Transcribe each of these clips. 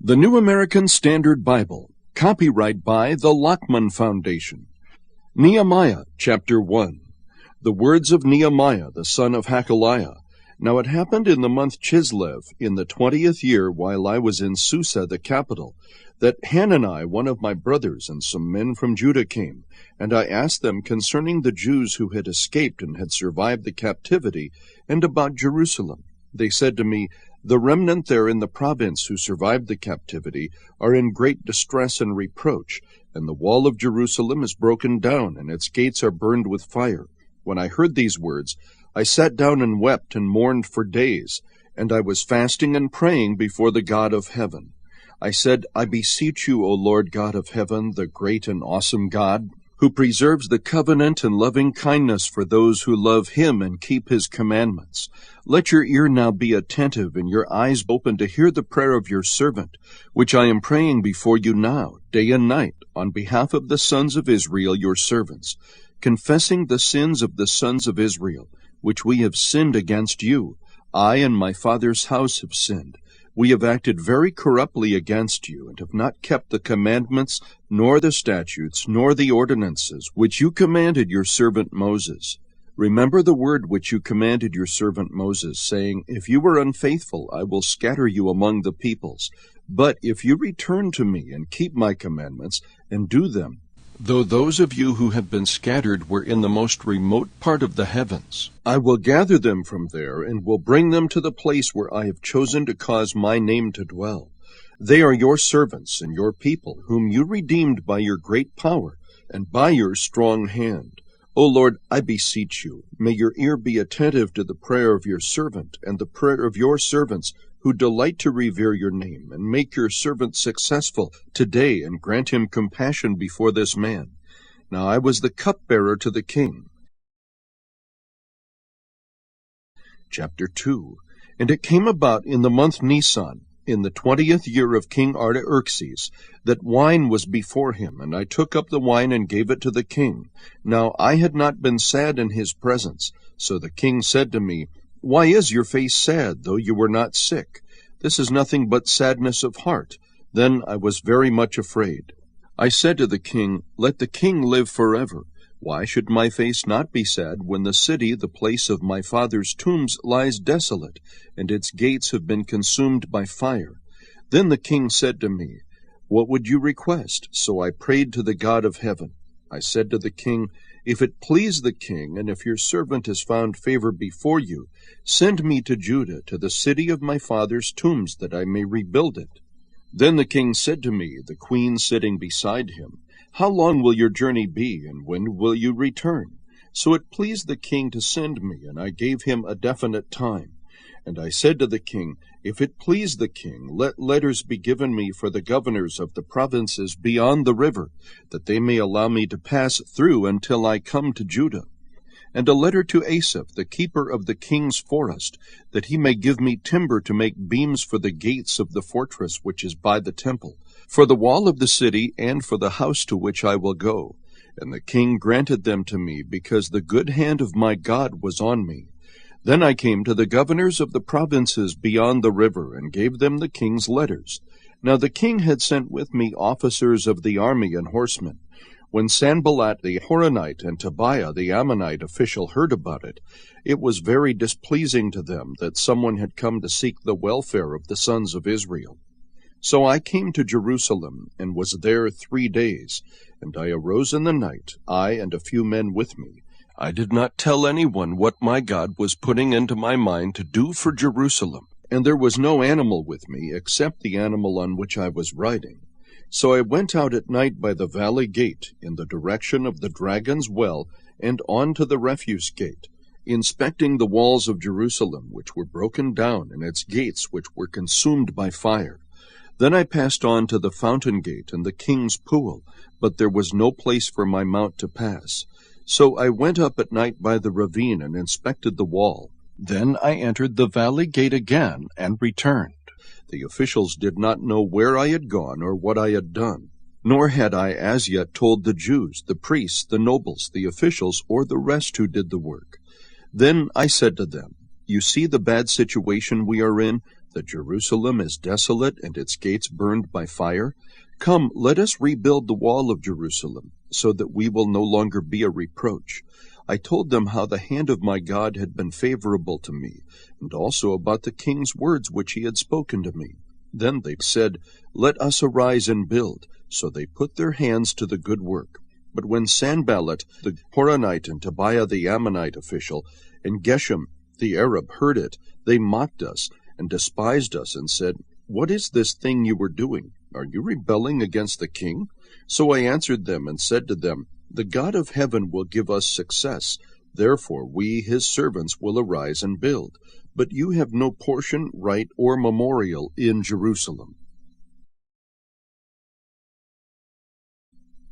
The New American Standard Bible, copyright by the Lockman Foundation. Nehemiah, chapter 1. The words of Nehemiah, the son of Hakaliah. Now it happened in the month Chislev, in the 20th year, while I was in Susa, the capital, that Hanani, one of my brothers, and some men from Judah came, and I asked them concerning the Jews who had escaped and had survived the captivity, and about Jerusalem. They said to me, "The remnant there in the province who survived the captivity are in great distress and reproach, and the wall of Jerusalem is broken down, and its gates are burned with fire." When I heard these words, I sat down and wept and mourned for days, and I was fasting and praying before the God of heaven. I said, "I beseech you, O Lord God of heaven, the great and awesome God, who preserves the covenant and loving kindness for those who love him and keep his commandments. Let your ear now be attentive and your eyes open to hear the prayer of your servant, which I am praying before you now, day and night, on behalf of the sons of Israel, your servants, confessing the sins of the sons of Israel, which we have sinned against you. I and my father's house have sinned. We have acted very corruptly against you, and have not kept the commandments, nor the statutes, nor the ordinances, which you commanded your servant Moses. Remember the word which you commanded your servant Moses, saying, 'If you are unfaithful, I will scatter you among the peoples. But if you return to me and keep my commandments, and do them, though those of you who have been scattered were in the most remote part of the heavens, I will gather them from there, and will bring them to the place where I have chosen to cause my name to dwell. They are your servants and your people, whom you redeemed by your great power and by your strong hand. O Lord, I beseech you, may your ear be attentive to the prayer of your servant and the prayer of your servants, who delight to revere your name, and make your servant successful today, and grant him compassion before this man." Now I was the cupbearer to the king. Chapter 2. And it came about in the month Nisan, in the 20th year of King Artaxerxes, that wine was before him, and I took up the wine and gave it to the king. Now I had not been sad in his presence. So the king said to me, "Why is your face sad, though you were not sick? This is nothing but sadness of heart." Then I was very much afraid. I said to the king, "Let the king live forever. Why should my face not be sad when the city, the place of my father's tombs, lies desolate, and its gates have been consumed by fire?" Then the king said to me, "What would you request?" So I prayed to the God of heaven. I said to the king, "If it please the king, and if your servant has found favor before you, send me to Judah, to the city of my father's tombs, that I may rebuild it." Then the king said to me, the queen sitting beside him, "How long will your journey be, and when will you return?" So it pleased the king to send me, and I gave him a definite time. And I said to the king, "If it please the king, let letters be given me for the governors of the provinces beyond the river, that they may allow me to pass through until I come to Judah. And a letter to Asaph, the keeper of the king's forest, that he may give me timber to make beams for the gates of the fortress which is by the temple, for the wall of the city, and for the house to which I will go." And the king granted them to me, because the good hand of my God was on me. Then I came to the governors of the provinces beyond the river, and gave them the king's letters. Now the king had sent with me officers of the army and horsemen. When Sanballat the Horonite and Tobiah the Ammonite official heard about it, it was very displeasing to them that someone had come to seek the welfare of the sons of Israel. So I came to Jerusalem, and was there 3 days, and I arose in the night, I and a few men with me. I did not tell anyone what my God was putting into my mind to do for Jerusalem, and there was no animal with me, except the animal on which I was riding. So I went out at night by the valley gate, in the direction of the Dragon's Well, and on to the refuse gate, inspecting the walls of Jerusalem, which were broken down, and its gates, which were consumed by fire. Then I passed on to the fountain gate and the king's pool, but there was no place for my mount to pass. So I went up at night by the ravine and inspected the wall. Then I entered the valley gate again and returned. The officials did not know where I had gone or what I had done, nor had I as yet told the Jews, the priests, the nobles, the officials, or the rest who did the work. Then I said to them, "You see the bad situation we are in, that Jerusalem is desolate and its gates burned by fire? Come, let us rebuild the wall of Jerusalem, so that we will no longer be a reproach. I told them how the hand of my God had been favorable to me, and also about the king's words which he had spoken to me. Then they said, Let us arise and build. So they put their hands to the good work. But when Sanballat the Horonite and Tobiah the Ammonite official and Geshem the Arab heard it, they mocked us and despised us and said, What is this thing you are doing? Are you rebelling against the king? So I answered them and said to them, The God of heaven will give us success. Therefore we, his servants, will arise and build. But you have no portion, right, or memorial in Jerusalem.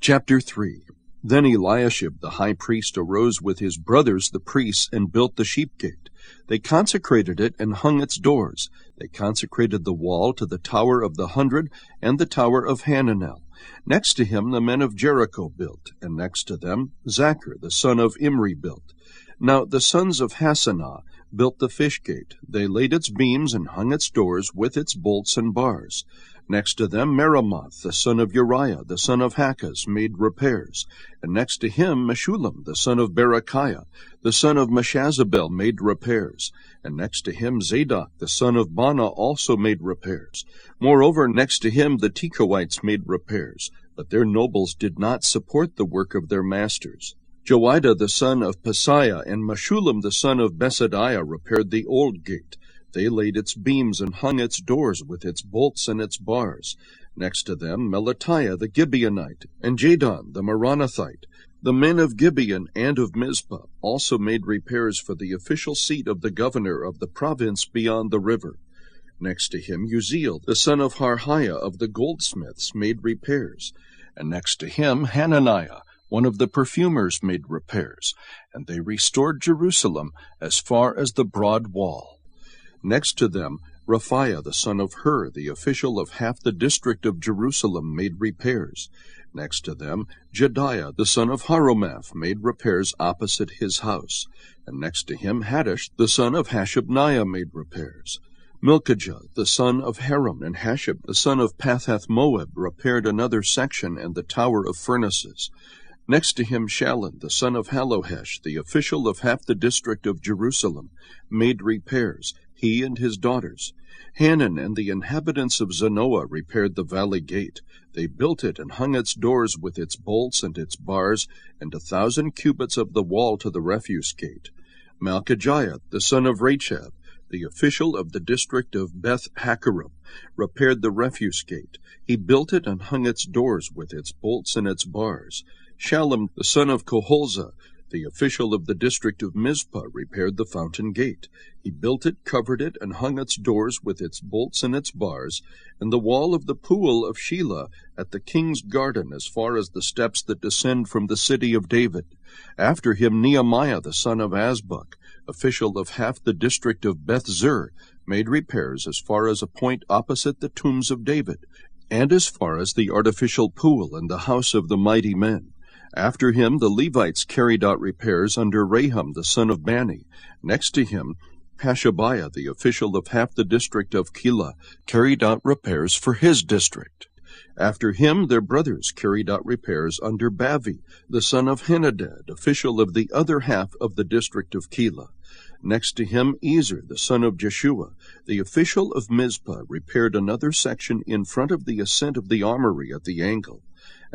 Chapter 3. Then Eliashib the high priest arose with his brothers the priests and built the sheep gate. They consecrated it and hung its doors. They consecrated the wall to the Tower of the 100 and the Tower of Hananel. Next to him the men of Jericho built, and next to them Zachar the son of Imri built. Now the sons of Hassanah built the fish gate. They laid its beams and hung its doors with its bolts and bars. Next to them Meremoth the son of Uriah the son of Hakaz made repairs. And next to him Meshullam the son of Berechiah the son of Meshazabel made repairs. And next to him Zadok the son of Baana also made repairs. Moreover, next to him the Tekoites made repairs, but their nobles did not support the work of their masters. Joiada the son of Paseah and Meshullam the son of Besadiah repaired the old gate. They laid its beams and hung its doors with its bolts and its bars. Next to them Melatiah the Gibeonite and Jadon the Meronothite. The men of Gibeon and of Mizpah also made repairs for the official seat of the governor of the province beyond the river. Next to him Uzziel the son of Harhiah of the goldsmiths made repairs. And next to him Hananiah one of the perfumers made repairs. And they restored Jerusalem as far as the broad wall. Next to them Raphiah the son of Hur, the official of half the district of Jerusalem, made repairs. Next to them Jediah the son of Harumaph made repairs opposite his house. And next to him Haddish the son of Hashabniah made repairs. Milkijah the son of Haram and Hashab the son of Pathath-moab repaired another section and the tower of furnaces. Next to him Shallun the son of Hallohesh, the official of half the district of Jerusalem, made repairs, he and his daughters. Hanan and the inhabitants of Zanoah repaired the valley gate. They built it and hung its doors with its bolts and its bars, and 1,000 cubits of the wall to the refuse gate. Malchijah the son of Rachab, the official of the district of Beth-Hakerem, repaired the refuse gate. He built it and hung its doors with its bolts and its bars. Shallum the son of Koholzah, the official of the district of Mizpah, repaired the fountain gate. He built it, covered it, and hung its doors with its bolts and its bars, and the wall of the pool of Shelah at the king's garden as far as the steps that descend from the city of David. After him Nehemiah the son of Azbuk, official of half the district of Beth-zur, made repairs as far as a point opposite the tombs of David, and as far as the artificial pool and the house of the mighty men. After him the Levites carried out repairs under Rahum the son of Bani. Next to him Hashabiah, the official of half the district of Keilah, carried out repairs for his district. After him their brothers carried out repairs under Bavi, the son of Henadad, official of the other half of the district of Keilah. Next to him Ezer, the son of Jeshua, the official of Mizpah, repaired another section in front of the ascent of the armory at the angle.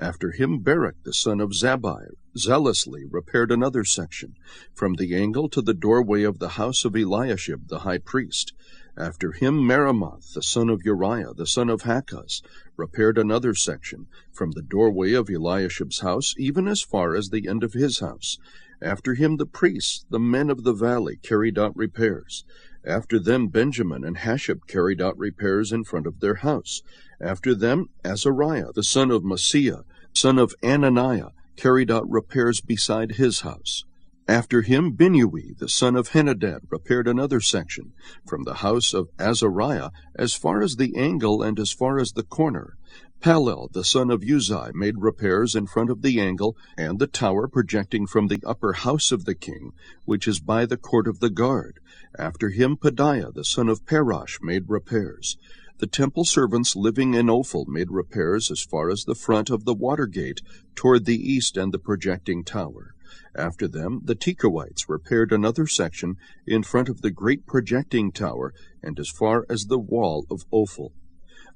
After him Barak, the son of Zabbai, zealously repaired another section, from the angle to the doorway of the house of Eliashib the high priest. After him Meremoth, the son of Uriah, the son of Hakaz, repaired another section, from the doorway of Eliashib's house even as far as the end of his house. After him the priests, the men of the valley, carried out repairs. After them Benjamin and Hashab carried out repairs in front of their house. After them Azariah, the son of Maaseiah, son of Ananiah, carried out repairs beside his house. After him Binnui the son of Henadad repaired another section, from the house of Azariah as far as the angle and as far as the corner. Palel the son of Uzai made repairs in front of the angle and the tower projecting from the upper house of the king, which is by the court of the guard. After him Pedaiah the son of Parash made repairs. The temple servants living in Ophel made repairs as far as the front of the water gate toward the east and the projecting tower. After them the Tekoites repaired another section in front of the great projecting tower and as far as the wall of Ophel.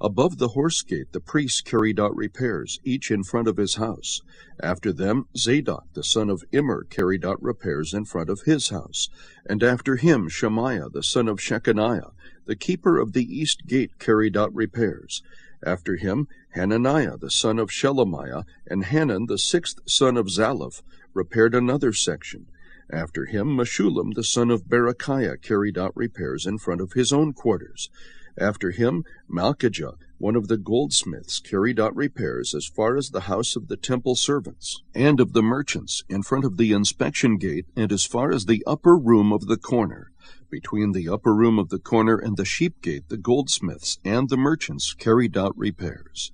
Above the horse gate the priests carried out repairs, each in front of his house. After them Zadok the son of Immer carried out repairs in front of his house. And after him Shemaiah the son of Shechaniah, the keeper of the east gate, carried out repairs. After him Hananiah the son of Shelemiah and Hanan the sixth son of Zalaph repaired another section. After him Meshullam the son of Berechiah carried out repairs in front of his own quarters. After him Malchijah, one of the goldsmiths, carried out repairs as far as the house of the temple servants and of the merchants, in front of the inspection gate, and as far as the upper room of the corner. Between the upper room of the corner and the sheep gate the goldsmiths and the merchants carried out repairs.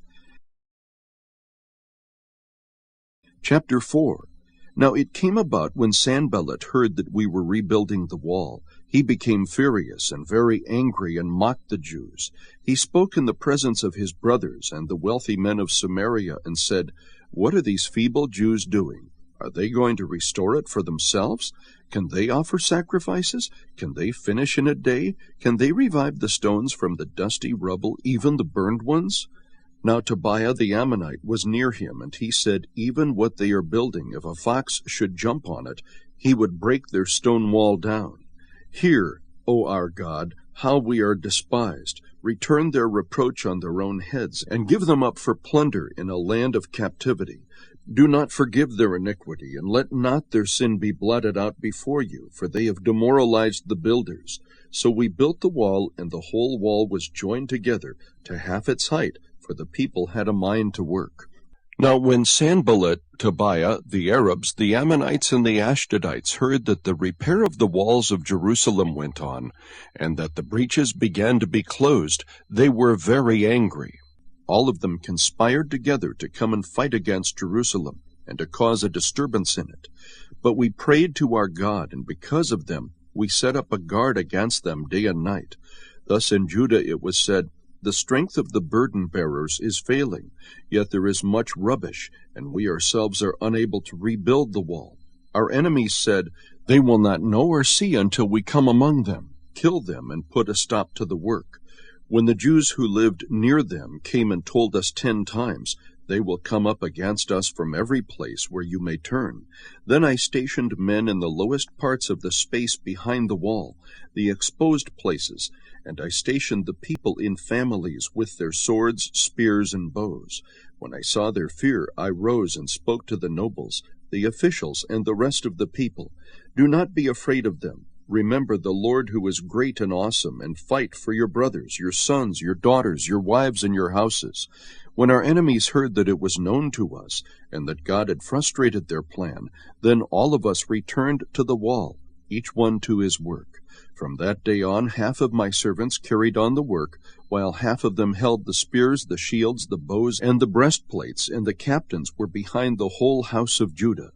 Chapter 4. Now it came about when Sanballat heard that we were rebuilding the wall, he became furious and very angry and mocked the Jews. He spoke in the presence of his brothers and the wealthy men of Samaria and said, "What are these feeble Jews doing? Are they going to restore it for themselves? Can they offer sacrifices? Can they finish in a day? Can they revive the stones from the dusty rubble, even the burned ones?" Now Tobiah the Ammonite was near him, and he said, "Even what they are building, if a fox should jump on it, he would break their stone wall down. Hear, O our God, how we are despised. Return their reproach on their own heads, and give them up for plunder in a land of captivity. Do not forgive their iniquity, and let not their sin be blotted out before you, for they have demoralized the builders." So we built the wall, and the whole wall was joined together to half its height, for the people had a mind to work. Now when Sanballat, Tobiah, the Arabs, the Ammonites, and the Ashdodites heard that the repair of the walls of Jerusalem went on, and that the breaches began to be closed, they were very angry. All of them conspired together to come and fight against Jerusalem, and to cause a disturbance in it. But we prayed to our God, and because of them we set up a guard against them day and night. Thus in Judah it was said, "The strength of the burden-bearers is failing, yet there is much rubbish, and we ourselves are unable to rebuild the wall." Our enemies said, "They will not know or see until we come among them, kill them, and put a stop to the work." When the Jews who lived near them came and told us 10 times, "They will come up against us from every place where you may turn," then I stationed men in the lowest parts of the space behind the wall, the exposed places, and I stationed the people in families with their swords, spears, and bows. When I saw their fear, I rose and spoke to the nobles, the officials, and the rest of the people. "Do not be afraid of them. Remember the Lord who is great and awesome, and fight for your brothers, your sons, your daughters, your wives, and your houses." When our enemies heard that it was known to us, and that God had frustrated their plan, then all of us returned to the wall, each one to his work. From that day on, half of my servants carried on the work, while half of them held the spears, the shields, the bows, and the breastplates, and the captains were behind the whole house of Judah.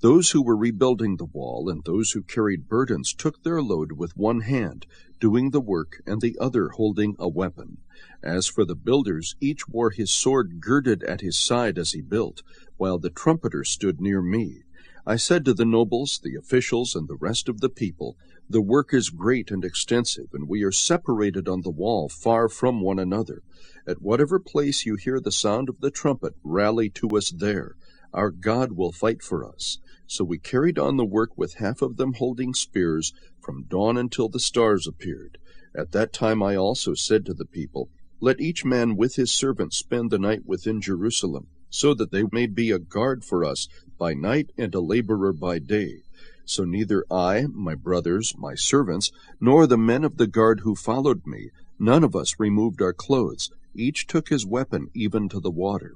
Those who were rebuilding the wall and those who carried burdens took their load with one hand, doing the work, and the other holding a weapon. As for the builders, each wore his sword girded at his side as he built, while the trumpeter stood near me. I said to the nobles, the officials, and the rest of the people, "The work is great and extensive, and we are separated on the wall far from one another. At whatever place you hear the sound of the trumpet, rally to us there. Our God will fight for us." So we carried on the work with half of them holding spears, from dawn until the stars appeared. At that time I also said to the people, "Let each man with his servant spend the night within Jerusalem, so that they may be a guard for us by night and a laborer by day." So neither I, my brothers, my servants, nor the men of the guard who followed me, none of us removed our clothes. Each took his weapon even to the water.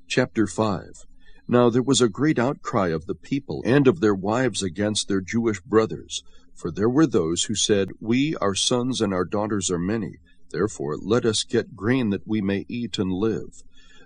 Chapter 5. Now there was a great outcry of the people and of their wives against their Jewish brothers. For there were those who said, We, our sons and our daughters are many, therefore let us get grain that we may eat and live.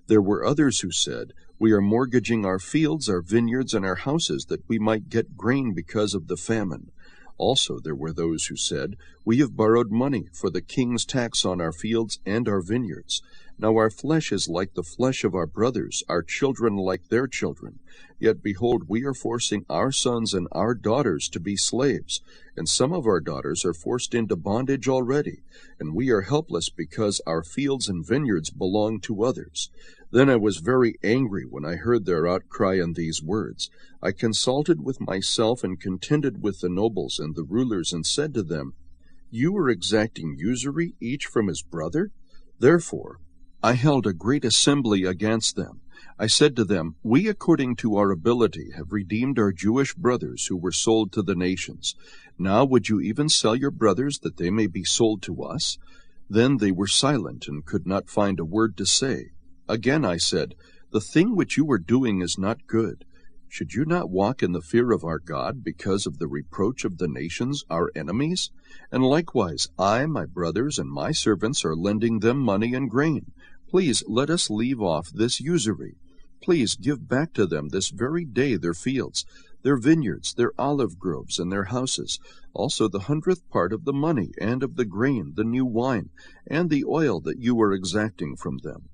There were others who said, We are mortgaging our fields, our vineyards, and our houses, that we might get grain because of the famine. Also there were those who said, We have borrowed money for the king's tax on our fields and our vineyards. Now our flesh is like the flesh of our brothers, our children like their children. Yet behold, we are forcing our sons and our daughters to be slaves, and some of our daughters are forced into bondage already, and we are helpless because our fields and vineyards belong to others. Then I was very angry when I heard their outcry and these words. I consulted with myself and contended with the nobles and the rulers, and said to them, You are exacting usury, each from his brother? Therefore I held a great assembly against them. I said to them, We, according to our ability, have redeemed our Jewish brothers who were sold to the nations. Now would you even sell your brothers that they may be sold to us? Then they were silent and could not find a word to say. Again I said, The thing which you are doing is not good. Should you not walk in the fear of our God because of the reproach of the nations, our enemies? And likewise I, my brothers, and my servants are lending them money and grain. Please let us leave off this usury. Please give back to them this very day their fields, their vineyards, their olive groves, and their houses, also the 100th part of the money, and of the grain, the new wine, and the oil that you are exacting from them.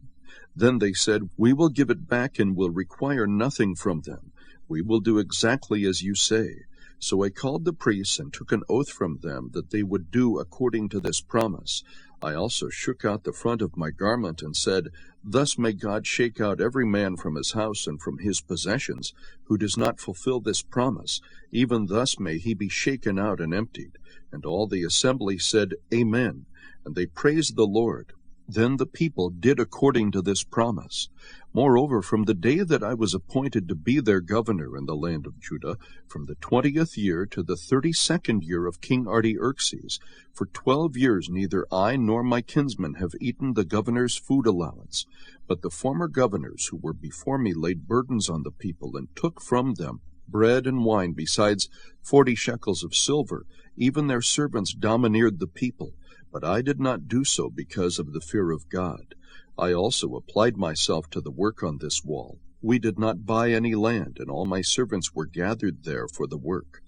Then they said, We will give it back and will require nothing from them. We will do exactly as you say. So I called the priests and took an oath from them that they would do according to this promise. I also shook out the front of my garment and said, Thus may God shake out every man from his house and from his possessions, who does not fulfill this promise. Even thus may he be shaken out and emptied. And all the assembly said, Amen. And they praised the Lord. Then the people did according to this promise. Moreover, from the day that I was appointed to be their governor in the land of Judah, from the 20th year to the 32nd year of King Artaxerxes, for 12 years neither I nor my kinsmen have eaten the governor's food allowance. But the former governors who were before me laid burdens on the people, and took from them bread and wine, besides 40 shekels of silver. Even their servants domineered the people. But I did not do so because of the fear of God. I also applied myself to the work on this wall. We did not buy any land, and all my servants were gathered there for the work.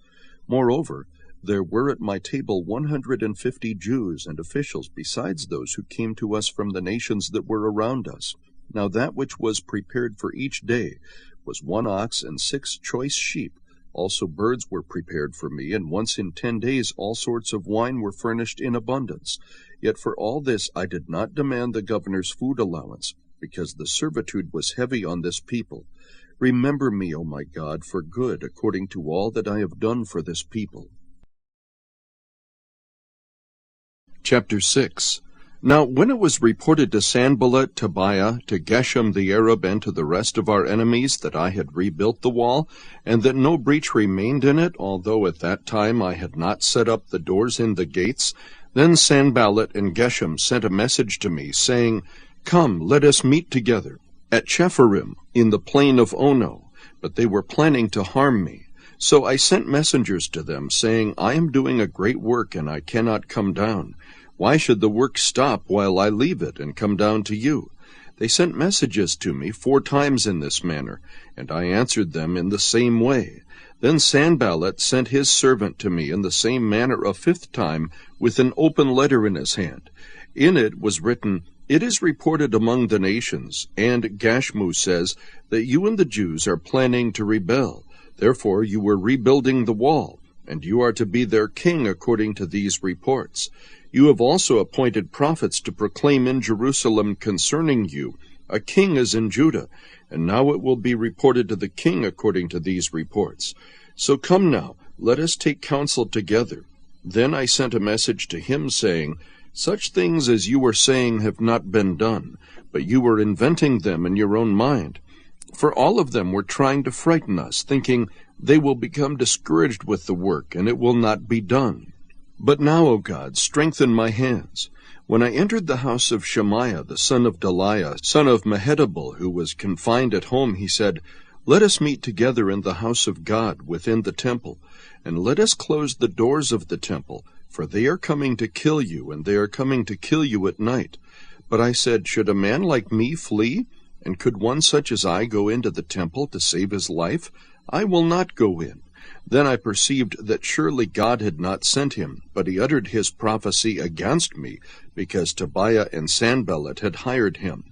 Moreover, there were at my table 150 Jews and officials, besides those who came to us from the nations that were around us. Now that which was prepared for each day was 1 ox and 6 choice sheep. Also birds were prepared for me, and once in 10 days all sorts of wine were furnished in abundance. Yet for all this I did not demand the governor's food allowance, because the servitude was heavy on this people. Remember me, O my God, for good, according to all that I have done for this people. Chapter 6. Now when it was reported to Sanballat, Tobiah, to Geshem the Arab, and to the rest of our enemies that I had rebuilt the wall, and that no breach remained in it, although at that time I had not set up the doors in the gates, then Sanballat and Geshem sent a message to me, saying, Come, let us meet together at Chepharim, in the plain of Ono. But they were planning to harm me. So I sent messengers to them, saying, I am doing a great work, and I cannot come down. Why should the work stop while I leave it and come down to you? They sent messages to me 4 times in this manner, and I answered them in the same way. Then Sanballat sent his servant to me in the same manner a 5th time, with an open letter in his hand. In it was written, It is reported among the nations, and Gashmu says, that you and the Jews are planning to rebel. Therefore you were rebuilding the wall, and you are to be their king according to these reports. You have also appointed prophets to proclaim in Jerusalem concerning you, A king is in Judah, and now it will be reported to the king according to these reports. So come now, let us take counsel together. Then I sent a message to him, saying, Such things as you are saying have not been done, but you are inventing them in your own mind. For all of them were trying to frighten us, thinking, They will become discouraged with the work, and it will not be done. But now, O God, strengthen my hands. When I entered the house of Shemaiah, the son of Delaiah, son of Mehetabel, who was confined at home, he said, Let us meet together in the house of God within the temple, and let us close the doors of the temple, for they are coming to kill you, and they are coming to kill you at night. But I said, Should a man like me flee? And could one such as I go into the temple to save his life? I will not go in. Then I perceived that surely God had not sent him, but he uttered his prophecy against me, because Tobiah and Sanballat had hired him.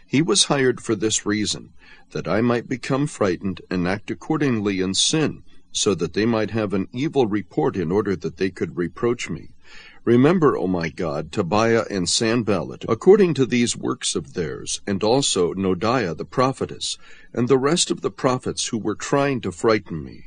He was hired for this reason, that I might become frightened and act accordingly in sin, so that they might have an evil report in order that they could reproach me. Remember, O my God, Tobiah and Sanballat, according to these works of theirs, and also Noadiah the prophetess, and the rest of the prophets who were trying to frighten me.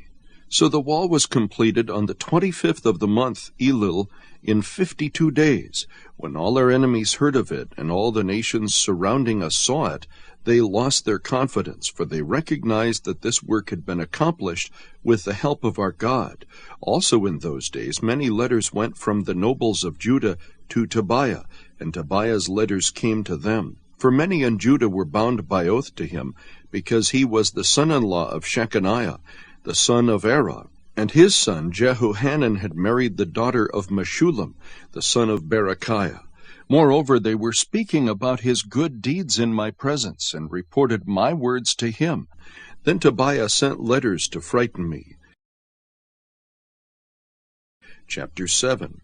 So the wall was completed on the 25th of the month Elul in 52 days. When all our enemies heard of it, and all the nations surrounding us saw it, they lost their confidence, for they recognized that this work had been accomplished with the help of our God. Also in those days many letters went from the nobles of Judah to Tobiah, and Tobiah's letters came to them. For many in Judah were bound by oath to him, because he was the son-in-law of Shechaniah, the son of Erah, and his son Jehohanan had married the daughter of Meshullam, the son of Berechiah. Moreover, they were speaking about his good deeds in my presence, and reported my words to him. Then Tobiah sent letters to frighten me. Chapter 7.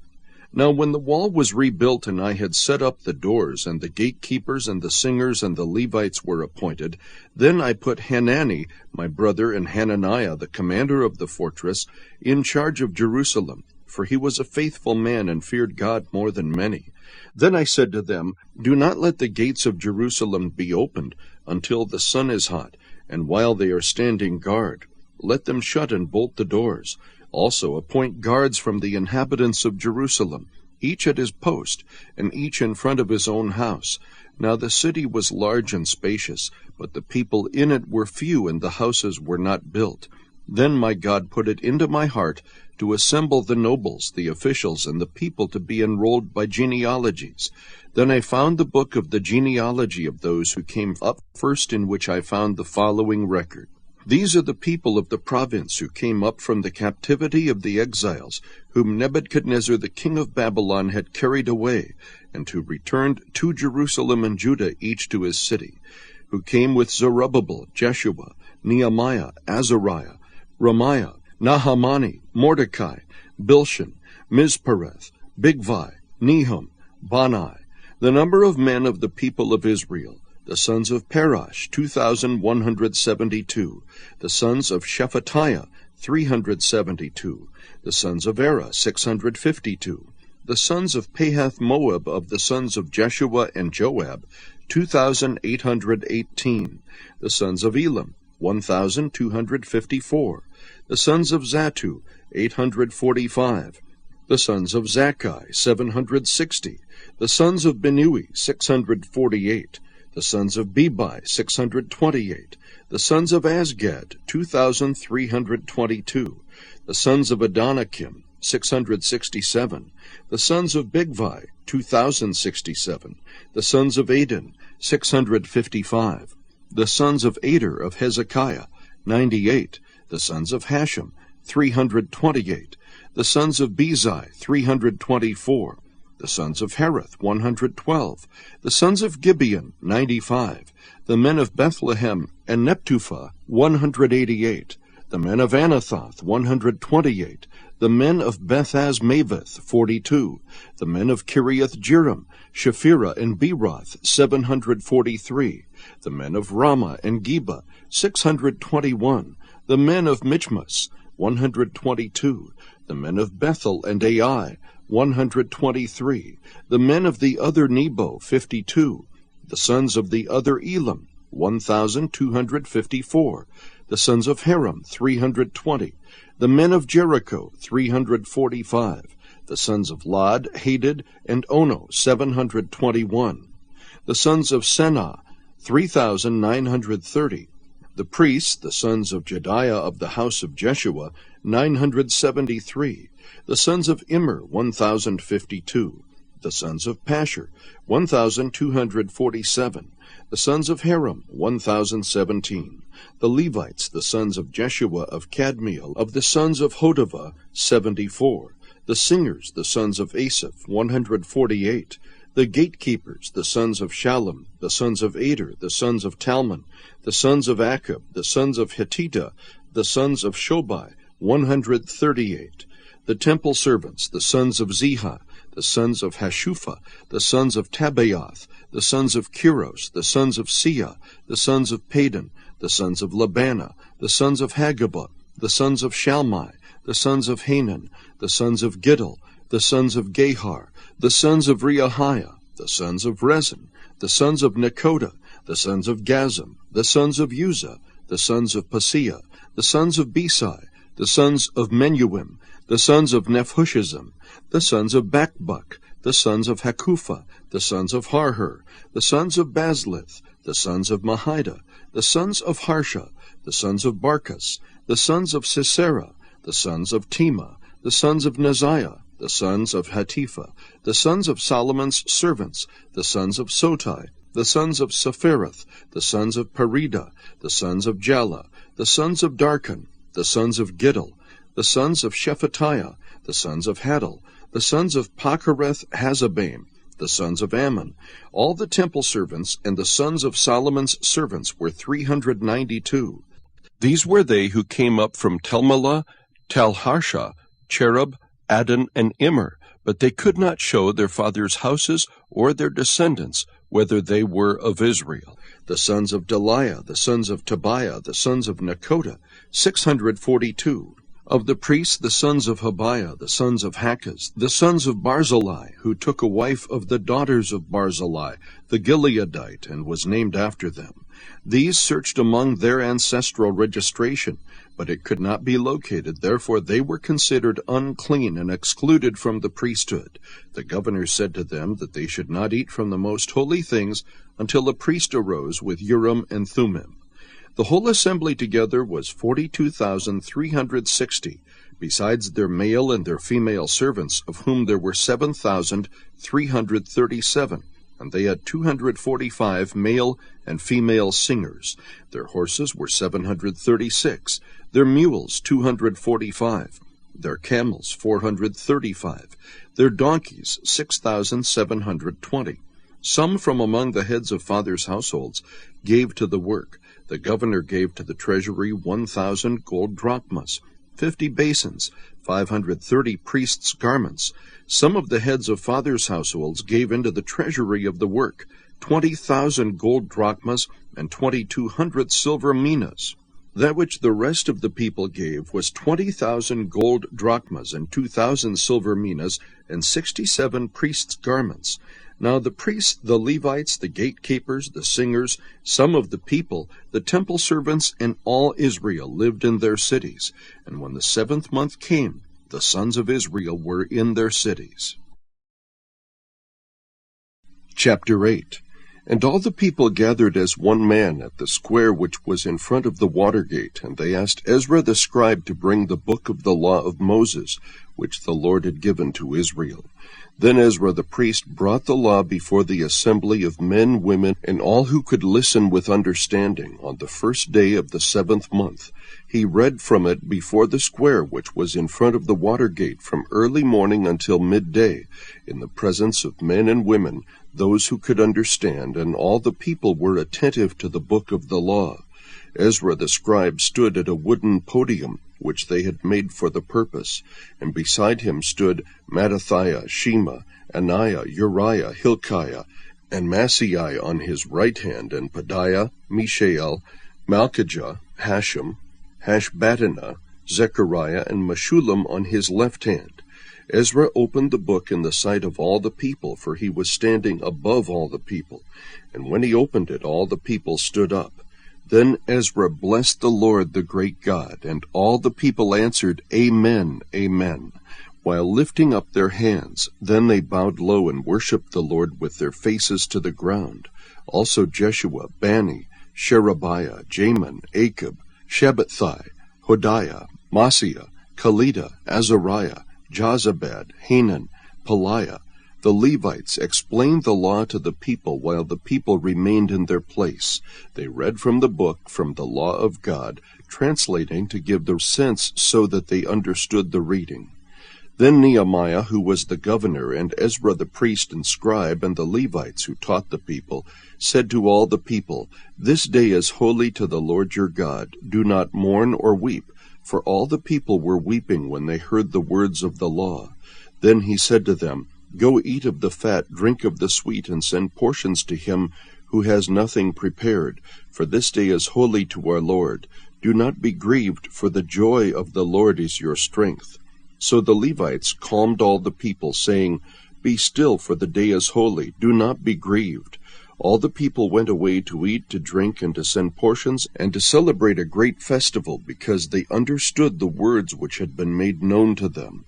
Now when the wall was rebuilt, and I had set up the doors, and the gatekeepers, and the singers, and the Levites were appointed, then I put Hanani, my brother, and Hananiah, the commander of the fortress, in charge of Jerusalem, for he was a faithful man, and feared God more than many. Then I said to them, Do not let the gates of Jerusalem be opened until the sun is hot, and while they are standing guard. Let them shut and bolt the doors. Also appoint guards from the inhabitants of Jerusalem, each at his post, and each in front of his own house. Now the city was large and spacious, but the people in it were few, and the houses were not built. Then my God put it into my heart to assemble the nobles, the officials, and the people to be enrolled by genealogies. Then I found the book of the genealogy of those who came up first, in which I found the following record. These are the people of the province who came up from the captivity of the exiles, whom Nebuchadnezzar the king of Babylon had carried away, and who returned to Jerusalem and Judah, each to his city, who came with Zerubbabel, Jeshua, Nehemiah, Azariah, Ramiah, Nahamani, Mordecai, Bilshan, Mizpareth, Bigvai, Nehum, Bani, the number of men of the people of Israel, the sons of Parash, 2,172, the sons of Shephatiah, 372, the sons of Erah, 652, the sons of Pahath-Moab of the sons of Jeshua and Joab, 2,818, the sons of Elam, 1,254, the sons of Zattu, 845, the sons of Zakkai, 760, the sons of Binnui, 648, the sons of Bebai, 628, the sons of Azgad, 2,322, the sons of Adonikim, 667, the sons of Bigvai, 2,067, the sons of Adin, 655, the sons of Ader of Hezekiah, 98, the sons of Hashem, 328, the sons of Bezai, 324, the sons of Hareth, 112, the sons of Gibeon, 95, the men of Bethlehem and Neptuphah, 188, the men of Anathoth, 128, the men of Beth-Azmaveth, 42, the men of Kiriath-Jearim, Shephirah, and Beeroth, 743, the men of Ramah and Geba, 621, the men of Michmas, 122, the men of Bethel and Ai, 123, the men of the other Nebo, 52, the sons of the other Elam, 1,254, the sons of Haram, 320, the men of Jericho, 345, the sons of Lod, Hadid, and Ono, 721, the sons of Senah, 3,930, the priests, the sons of Jediah of the house of Jeshua, 973, the sons of Immer, 1,052, The sons of Pashur, 1,247. The sons of Haram, 1,017. The Levites, the sons of Jeshua of Kadmiel, of the sons of Hodavah, 74. The singers, the sons of Asaph, 148. The gatekeepers, the sons of Shallum, the sons of Ader, the sons of Talmon, the sons of Akub, the sons of Hatita, the sons of Shobai, 138. The temple servants, the sons of Ziha, the sons of Hashupha, the sons of Tabaoth, the sons of Kiros, the sons of Sia, the sons of Padan, the sons of Labana, the sons of Hagabah, the sons of Shalmai, the sons of Hanan, the sons of Giddel, the sons of Gehar, the sons of Reahiah, the sons of Rezin, the sons of Nekoda, the sons of Gazam, the sons of Uzzah, the sons of Paseah, the sons of Besai, the sons of Menuim, the sons of Nephushism, the sons of Bakbuk, the sons of Hakupha, the sons of Harhur, the sons of Bazlith, the sons of Mahida, the sons of Harsha, the sons of Barkas, the sons of Sisera, the sons of Tema, the sons of Neziah, the sons of Hatipha, the sons of Solomon's servants, the sons of Sotai, the sons of Sephareth, the sons of Perida, the sons of Jala, the sons of Darkon, the sons of Giddel, the sons of Shephatiah, the sons of Hadel, the sons of Pachereth Hazabaim, the sons of Ammon. All the temple servants and the sons of Solomon's servants were 392. These were they who came up from Telmelah, Talharsha, Cherub, Adon, and Immer, but they could not show their fathers' houses or their descendants, whether they were of Israel. The sons of Deliah, the sons of Tobiah, the sons of Nekoda, 642. Of the priests, the sons of Habiah, the sons of Hakaz, the sons of Barzillai, who took a wife of the daughters of Barzillai, the Gileadite, and was named after them. These searched among their ancestral registration, but it could not be located. Therefore they were considered unclean and excluded from the priesthood. The governor said to them that they should not eat from the most holy things until a priest arose with Urim and Thummim. The whole assembly together was 42,360, besides their male and their female servants, of whom there were 7,337, and they had 245 male and female singers. Their horses were 736, their mules 245, their camels 435, their donkeys 6,720. Some from among the heads of fathers' households gave to the work. The governor gave to the treasury 1,000 gold drachmas, 50 basins, 530 priests' garments. Some of the heads of fathers' households gave into the treasury of the work 20,000 gold drachmas and 2,200 silver minas. That which the rest of the people gave was 20,000 gold drachmas and 2,000 silver minas and 67 priests' garments. Now the priests, the Levites, the gatekeepers, the singers, some of the people, the temple servants, and all Israel lived in their cities. And when the 7th month came, the sons of Israel were in their cities. Chapter 8. And all the people gathered as one man at the square which was in front of the water gate, and they asked Ezra the scribe to bring the book of the law of Moses, which the Lord had given to Israel. Then Ezra the priest brought the law before the assembly of men, women, and all who could listen with understanding on the first day of the 7th month. He read from it before the square which was in front of the water gate from early morning until midday, in the presence of men and women, those who could understand, and all the people were attentive to the book of the law. Ezra the scribe stood at a wooden podium, which they had made for the purpose, and beside him stood Mattithiah, Shema, Ananiah, Uriah, Hilkiah, and Maaseiah on his right hand, and Pedaiah, Mishael, Malchijah, Hashem, Hashbaddanah, Zechariah, and Meshullam on his left hand. Ezra opened the book in the sight of all the people, for he was standing above all the people. And when he opened it, all the people stood up. Then Ezra blessed the Lord, the great God, and all the people answered, Amen, Amen, while lifting up their hands. Then they bowed low and worshipped the Lord with their faces to the ground. Also Jeshua, Bani, Sherebiah, Jamin, Akub, Shabbathai, Hodiah, Maaseiah, Kelita, Azariah, Jozabad, Hanan, Peliah, The Levites explained the law to the people while the people remained in their place. They read from the book, from the law of God, translating to give the sense so that they understood the reading. Then Nehemiah, who was the governor, and Ezra the priest and scribe, and the Levites who taught the people, said to all the people, "This day is holy to the Lord your God. Do not mourn or weep." For all the people were weeping when they heard the words of the law. Then he said to them, "Go eat of the fat, drink of the sweet, and send portions to him who has nothing prepared. For this day is holy to our Lord. Do not be grieved, for the joy of the Lord is your strength." So the Levites calmed all the people, saying, "Be still, for the day is holy. Do not be grieved." All the people went away to eat, to drink, and to send portions, and to celebrate a great festival, because they understood the words which had been made known to them.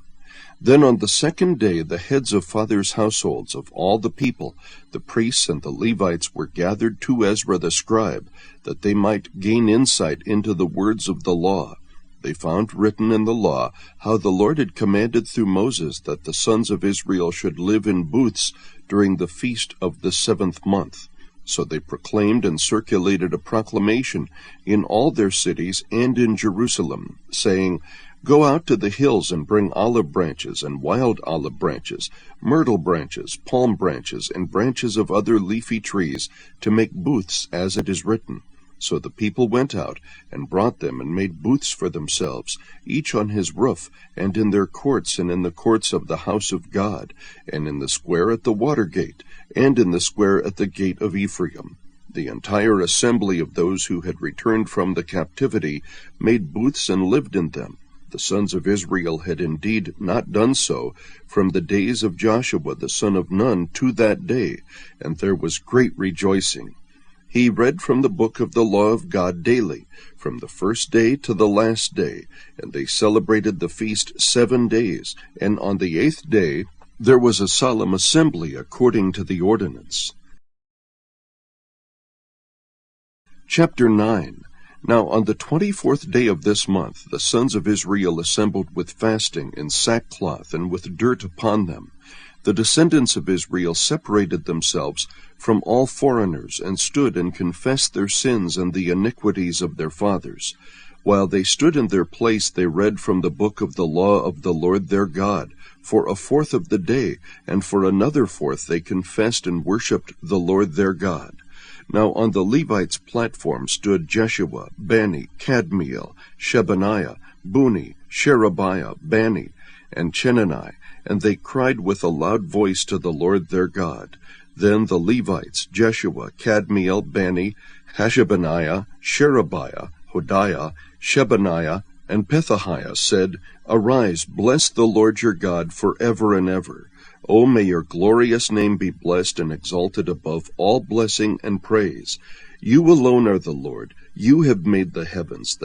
Then on the second day the heads of fathers' households of all the people, the priests and the Levites, were gathered to Ezra the scribe, that they might gain insight into the words of the law. They found written in the law how the Lord had commanded through Moses that the sons of Israel should live in booths during the feast of the 7th month. So they proclaimed and circulated a proclamation in all their cities and in Jerusalem, saying, "Go out to the hills and bring olive branches and wild olive branches, myrtle branches, palm branches, and branches of other leafy trees, to make booths, as it is written." So the people went out and brought them and made booths for themselves, each on his roof, and in their courts, and in the courts of the house of God, and in the square at the water gate, and in the square at the gate of Ephraim. The entire assembly of those who had returned from the captivity made booths and lived in them. The sons of Israel had indeed not done so from the days of Joshua the son of Nun to that day, and there was great rejoicing. He read from the book of the law of God daily, from the first day to the last day, and they celebrated the feast 7 days, and on the 8th day there was a solemn assembly according to the ordinance. Chapter 9. Now on the 24th day of this month the sons of Israel assembled with fasting, in sackcloth, and with dirt upon them. The descendants of Israel separated themselves from all foreigners, and stood and confessed their sins and the iniquities of their fathers. While they stood in their place, they read from the book of the law of the Lord their God, for a fourth of the day, and for another fourth they confessed and worshipped the Lord their God. Now on the Levites' platform stood Jeshua, Bani, Kadmiel, Shebaniah, Buni, Sherebiah, Bani, and Chenani, and they cried with a loud voice to the Lord their God. Then the Levites, Jeshua, Kadmiel, Bani, Hashabaniah, Sherebiah, Hodiah, Shebaniah, and Pethahiah said, "Arise, bless the Lord your God forever and ever. O may your glorious name be blessed and exalted above all blessing and praise. You alone are the Lord. You have made the heavens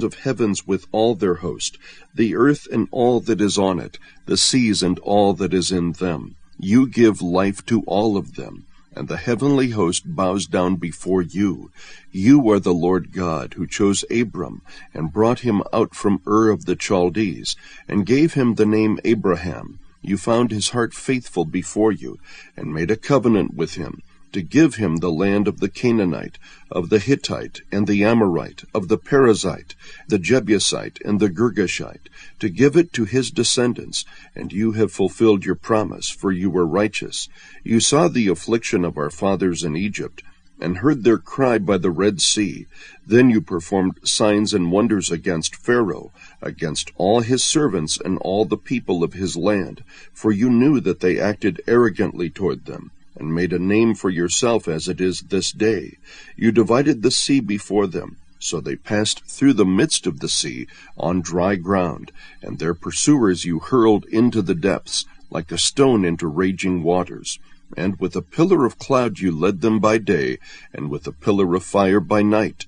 of heavens with all their host, the earth and all that is on it, the seas and all that is in them. You give life to all of them, and the heavenly host bows down before you. You are the Lord God, who chose Abram, and brought him out from Ur of the Chaldees, and gave him the name Abraham. You found his heart faithful before you, and made a covenant with him, to give him the land of the Canaanite, of the Hittite, and the Amorite, of the Perizzite, the Jebusite, and the Girgashite, to give it to his descendants. And you have fulfilled your promise, for you were righteous. You saw the affliction of our fathers in Egypt, and heard their cry by the Red Sea. Then you performed signs and wonders against Pharaoh, against all his servants and all the people of his land, for you knew that they acted arrogantly toward them, and made a name for yourself as it is this day. You divided the sea before them, so they passed through the midst of the sea on dry ground, and their pursuers you hurled into the depths, like a stone into raging waters. And with a pillar of cloud you led them by day, and with a pillar of fire by night,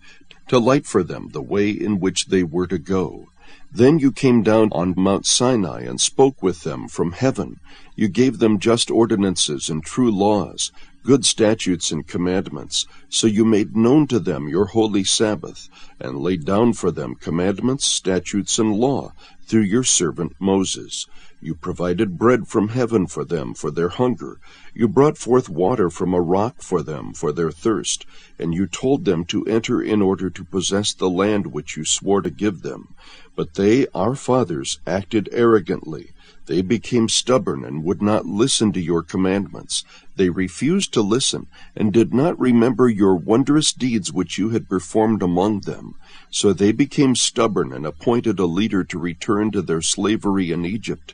to light for them the way in which they were to go. Then you came down on Mount Sinai and spoke with them from heaven. You gave them just ordinances and true laws, good statutes and commandments. So you made known to them your holy Sabbath, and laid down for them commandments, statutes, and law, through your servant Moses. You provided bread from heaven for them for their hunger. You brought forth water from a rock for them for their thirst, and you told them to enter in order to possess the land which you swore to give them. But they, our fathers, acted arrogantly. They became stubborn and would not listen to your commandments. They refused to listen and did not remember your wondrous deeds which you had performed among them. So they became stubborn and appointed a leader to return to their slavery in Egypt.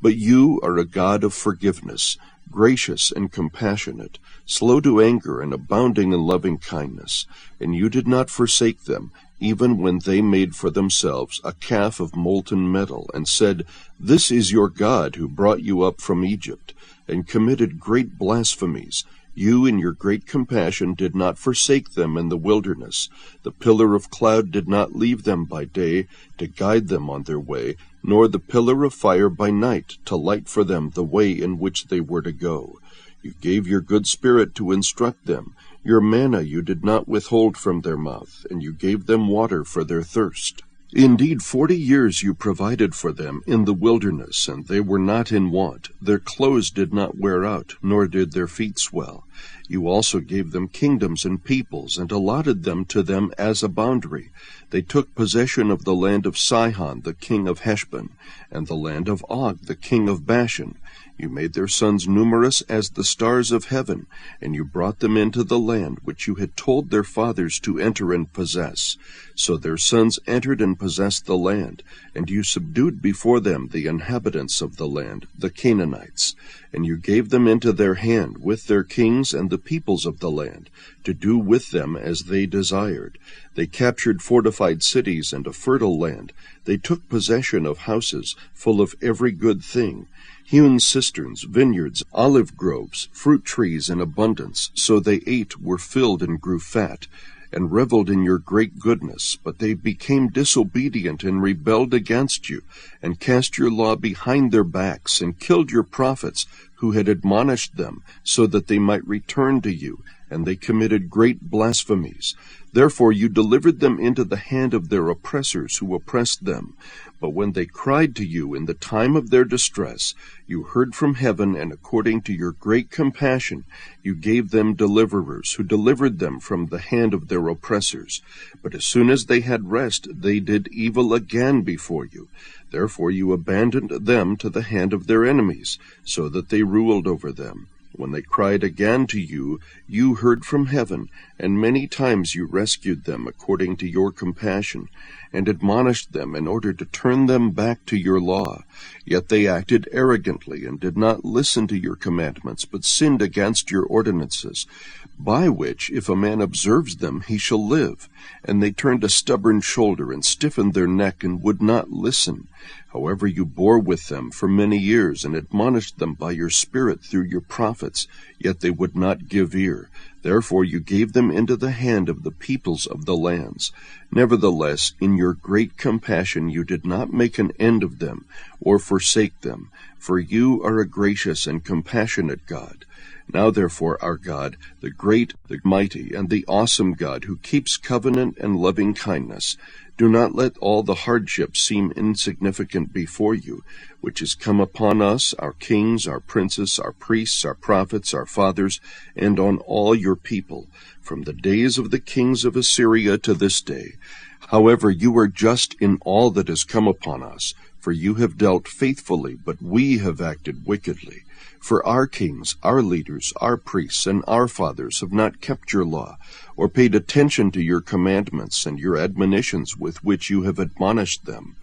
But you are a God of forgiveness, gracious and compassionate, slow to anger and abounding in loving kindness. And you did not forsake them, even when they made for themselves a calf of molten metal, and said, "This is your God who brought you up from Egypt," and committed great blasphemies. You in your great compassion did not forsake them in the wilderness. The pillar of cloud did not leave them by day to guide them on their way, nor the pillar of fire by night to light for them the way in which they were to go. You gave your good spirit to instruct them. Your manna you did not withhold from their mouth, and you gave them water for their thirst. Indeed, 40 years you provided for them in the wilderness, and they were not in want. Their clothes did not wear out, nor did their feet swell. You also gave them kingdoms and peoples, and allotted them to them as a boundary. They took possession of the land of Sihon, the king of Heshbon, and the land of Og, the king of Bashan. You made their sons numerous as the stars of heaven, and you brought them into the land which you had told their fathers to enter and possess. So their sons entered and possessed the land, and you subdued before them the inhabitants of the land, the Canaanites. And you gave them into their hand with their kings and the peoples of the land, to do with them as they desired. They captured fortified cities and a fertile land. They took possession of houses full of every good thing, hewn cisterns, vineyards, olive groves, fruit trees in abundance. So they ate, were filled, and grew fat, and reveled in your great goodness. But they became disobedient and rebelled against you, and cast your law behind their backs, and killed your prophets who had admonished them, so that they might return to you, and they committed great blasphemies. Therefore you delivered them into the hand of their oppressors who oppressed them. But when they cried to you in the time of their distress, you heard from heaven, and according to your great compassion you gave them deliverers, who delivered them from the hand of their oppressors. But as soon as they had rest, they did evil again before you. Therefore you abandoned them to the hand of their enemies, so that they ruled over them. When they cried again to you, you heard from heaven, and many times you rescued them according to your compassion, and admonished them in order to turn them back to your law. Yet they acted arrogantly, and did not listen to your commandments, but sinned against your ordinances, by which, if a man observes them, he shall live. And they turned a stubborn shoulder, and stiffened their neck, and would not listen. However, you bore with them for many years, and admonished them by your Spirit through your prophets, yet they would not give ear. Therefore you gave them into the hand of the peoples of the lands. Nevertheless, in your great compassion you did not make an end of them, or forsake them, for you are a gracious and compassionate God. Now therefore, our God, the great, the mighty, and the awesome God, who keeps covenant and loving kindness, do not let all the hardships seem insignificant before you, which has come upon us, our kings, our princes, our priests, our prophets, our fathers, and on all your people, from the days of the kings of Assyria to this day. However, you are just in all that has come upon us, for you have dealt faithfully, but we have acted wickedly. For our kings, our leaders, our priests, and our fathers have not kept your law, or paid attention to your commandments and your admonitions with which you have admonished them.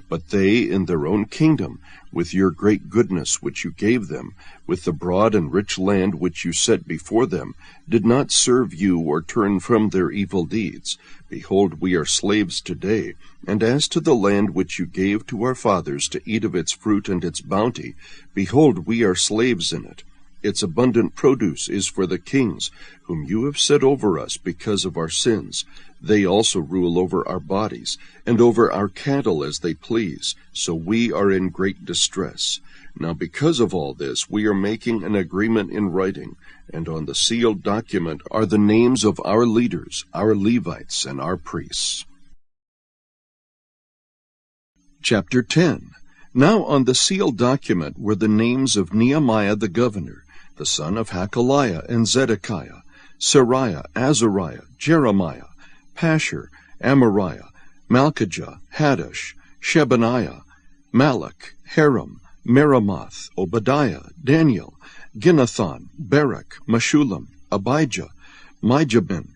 But they, in their own kingdom, with your great goodness which you gave them, with the broad and rich land which you set before them, did not serve you or turn from their evil deeds. Behold, we are slaves today, and as to the land which you gave to our fathers to eat of its fruit and its bounty, behold, we are slaves in it. Its abundant produce is for the kings, whom you have set over us because of our sins. They also rule over our bodies, and over our cattle as they please, so we are in great distress. Now because of all this, we are making an agreement in writing, and on the sealed document are the names of our leaders, our Levites, and our priests. Chapter 10. Now on the sealed document were the names of Nehemiah the governor, the son of Hakaliah, and Zedekiah, Seraiah, Azariah, Jeremiah, Pashur, Amariah, Malchijah, Haddash, Shebaniah, Malach, Haram, Meremoth, Obadiah, Daniel, Ginnathan, Barak, Meshullam, Abijah, Mijabin,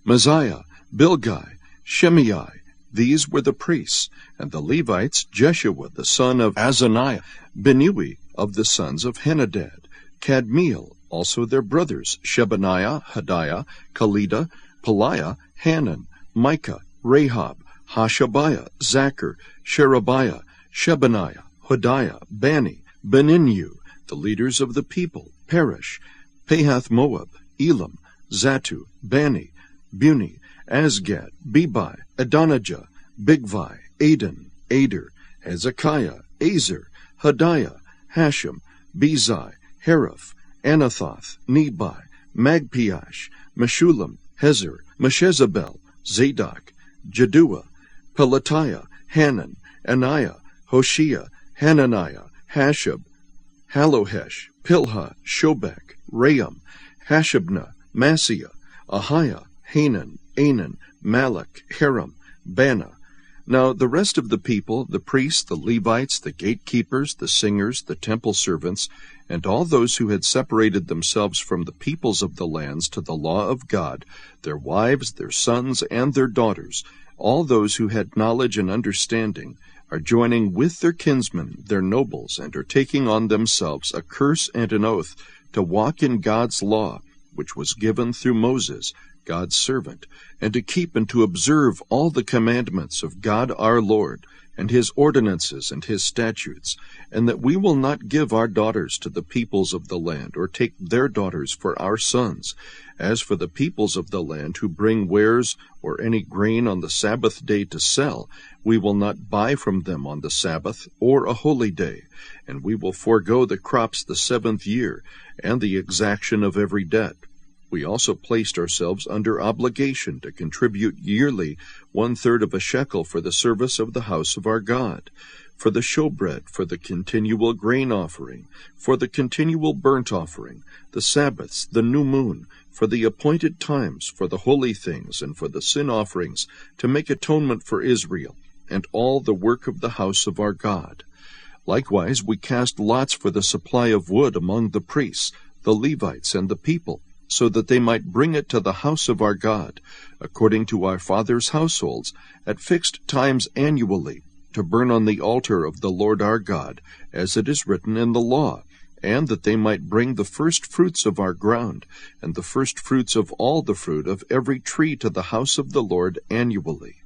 Messiah, Bilgai, Shimei. These were the priests, and the Levites, Jeshua the son of Azaniah, Binui of the sons of Henadad, Kadmiel, also their brothers, Shebaniah, Hadiah, Kalida, Peliah, Hanan, Micah, Rahab, Hashabiah, Zachar, Sherebiah, Shebaniah, Hodiah, Bani, Beninu, the leaders of the people, Perish, Pahath-Moab, Elam, Zatu, Bani, Buni, Asgad, Bebai, Adonijah, Bigvai, Aden, Ader, Hezekiah, Azer, Hadiah, Hashem, Bezai, Haraph, Anathoth, Nebai, Magpiash, Meshullam, Hezer, Meshezabel, Zadok, Jaddua, Pelatiah, Hanan, Anaiah, Hoshea, Hananiah, Hashab, Halohesh, Pilha, Shobek, Ream, Hashabnah, Maaseiah, Ahiah, Hanan, Anan, Malach, Haram, Bana. Now the rest of the people, the priests, the Levites, the gatekeepers, the singers, the temple servants, and all those who had separated themselves from the peoples of the lands to the law of God, their wives, their sons, and their daughters, all those who had knowledge and understanding, are joining with their kinsmen, their nobles, and are taking on themselves a curse and an oath to walk in God's law, which was given through Moses, God's servant, and to keep and to observe all the commandments of God our Lord, and his ordinances and his statutes, and that we will not give our daughters to the peoples of the land, or take their daughters for our sons. As for the peoples of the land who bring wares or any grain on the Sabbath day to sell, we will not buy from them on the Sabbath or a holy day, and we will forego the crops the 7th year, and the exaction of every debt. We also placed ourselves under obligation to contribute yearly 1/3 of a shekel for the service of the house of our God, for the showbread, for the continual grain offering, for the continual burnt offering, the Sabbaths, the new moon, for the appointed times, for the holy things, and for the sin offerings, to make atonement for Israel, and all the work of the house of our God. Likewise we cast lots for the supply of wood among the priests, the Levites, and the people, so that they might bring it to the house of our God, according to our fathers' households, at fixed times annually, to burn on the altar of the Lord our God, as it is written in the law, and that they might bring the first fruits of our ground, and the first fruits of all the fruit of every tree to the house of the Lord annually,